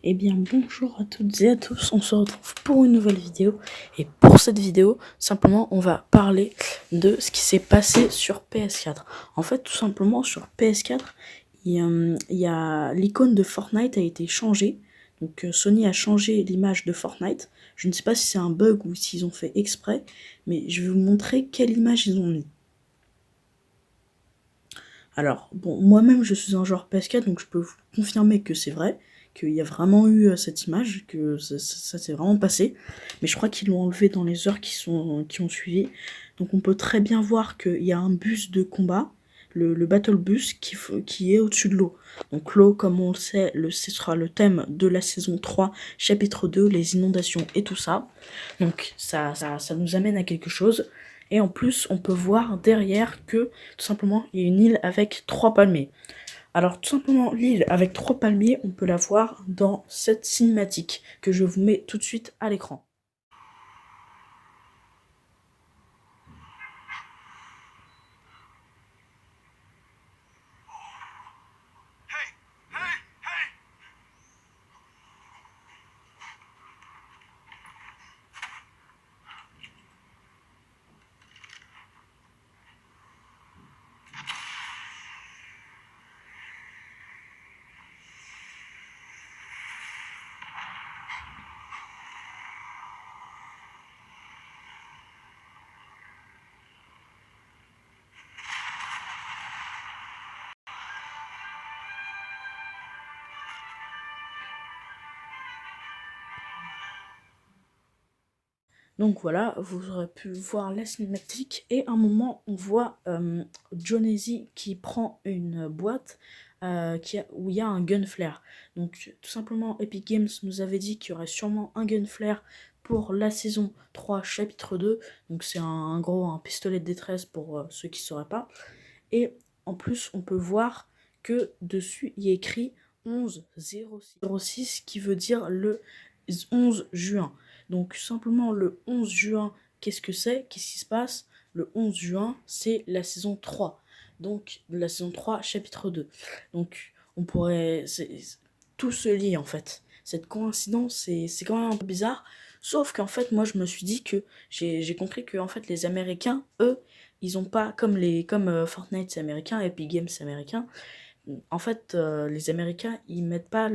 Eh bien bonjour à toutes et à tous, on se retrouve pour une nouvelle vidéo et pour cette vidéo simplement on va parler de ce qui s'est passé sur PS4. En fait tout simplement sur PS4 l'icône de Fortnite a été changée, donc Sony a changé l'image de Fortnite. Je ne sais pas si c'est un bug ou s'ils ont fait exprès, mais je vais vous montrer quelle image ils ont mis. Alors, bon, moi-même je suis un joueur PS4, donc je peux vous confirmer que c'est vrai, qu'il y a vraiment eu cette image, que ça s'est vraiment passé, mais je crois qu'ils l'ont enlevé dans les heures qui ont suivi. Donc on peut très bien voir qu'il y a un bus de combat, le Battle Bus, qui est au-dessus de l'eau. Donc l'eau, comme on le sait, ce sera le thème de la saison 3, chapitre 2, les inondations et tout ça. Donc ça nous amène à quelque chose. Et en plus, on peut voir derrière que, tout simplement, il y a une île avec 3 palmiers. Alors, tout simplement, l'île avec 3 palmiers, on peut la voir dans cette cinématique que je vous mets tout de suite à l'écran. Donc voilà, vous aurez pu voir la cinématique, et à un moment on voit Jonesy qui prend une boîte où il y a un gun flare. Donc tout simplement Epic Games nous avait dit qu'il y aurait sûrement un gun flare pour la saison 3 chapitre 2. Donc c'est un gros un pistolet de détresse pour ceux qui ne sauraient pas. Et en plus on peut voir que dessus il y a écrit 11-06 qui veut dire le 11 juin. Donc simplement le 11 juin, qu'est-ce que c'est? Qu'est-ce qui se passe? Le 11 juin, c'est la saison 3. Donc la saison 3, chapitre 2. Donc on pourrait... tout se lie en fait. Cette coïncidence, c'est quand même un peu bizarre. Sauf qu'en fait, moi je me suis dit que j'ai compris que en fait les Américains, eux, ils ont pas comme Fortnite c'est américain, Epic Games c'est américain. En fait, les Américains, ils mettent pas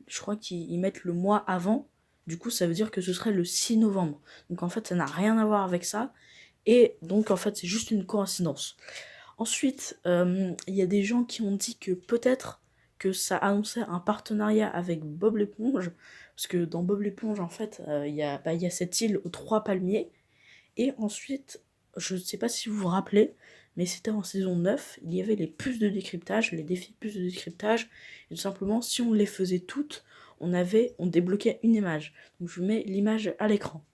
je crois qu'ils mettent le mois avant. Du coup, ça veut dire que ce serait le 6 novembre. Donc en fait, ça n'a rien à voir avec ça. Et donc en fait, c'est juste une coïncidence. Ensuite, il y a des gens qui ont dit que peut-être que ça annonçait un partenariat avec Bob l'éponge. Parce que dans Bob l'éponge, en fait, il y a cette île aux 3 palmiers. Et ensuite, je ne sais pas si vous vous rappelez, mais c'était en saison 9, il y avait les puces de décryptage, les défis de puces de décryptage, et tout simplement, si on les faisait toutes, on débloquait une image. Donc je vous mets l'image à l'écran.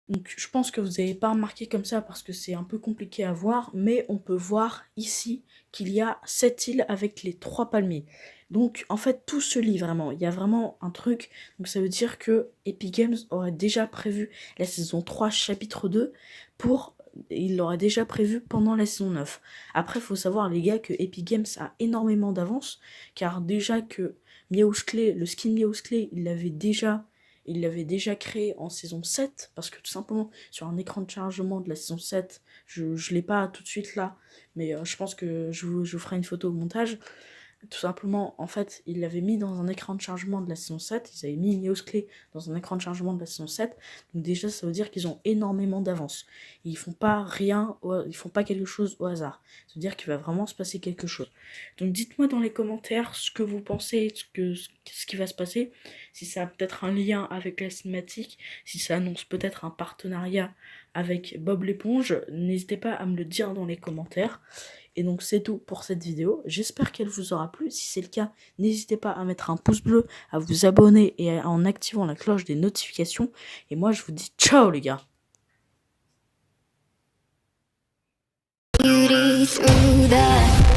Donc je pense que vous n'avez pas remarqué comme ça parce que c'est un peu compliqué à voir, mais on peut voir ici qu'il y a cette île avec les 3 palmiers. Donc en fait tout se lie vraiment, il y a vraiment un truc, donc ça veut dire que Epic Games aurait déjà prévu la saison 3 chapitre 2 il l'aurait déjà prévu pendant la saison 9. Après il faut savoir les gars que Epic Games a énormément d'avance, car déjà que le skin Miaousclé, il l'avait déjà créé en saison 7, parce que tout simplement, sur un écran de chargement de la saison 7, je ne l'ai pas tout de suite là, mais je pense que je vous ferai une photo au montage. Tout simplement, en fait, ils l'avaient mis dans un écran de chargement de la saison 7, ils avaient mis Mios Clé dans un écran de chargement de la saison 7, donc déjà ça veut dire qu'ils ont énormément d'avance. Ils font pas ils font pas quelque chose au hasard, ça veut dire qu'il va vraiment se passer quelque chose. Donc dites-moi dans les commentaires ce que vous pensez, ce qui va se passer, si ça a peut-être un lien avec la cinématique, si ça annonce peut-être un partenariat avec Bob l'éponge, n'hésitez pas à me le dire dans les commentaires. Et donc c'est tout pour cette vidéo, j'espère qu'elle vous aura plu. Si c'est le cas, n'hésitez pas à mettre un pouce bleu, à vous abonner et en activant la cloche des notifications. Et moi je vous dis ciao les gars. Beauty through the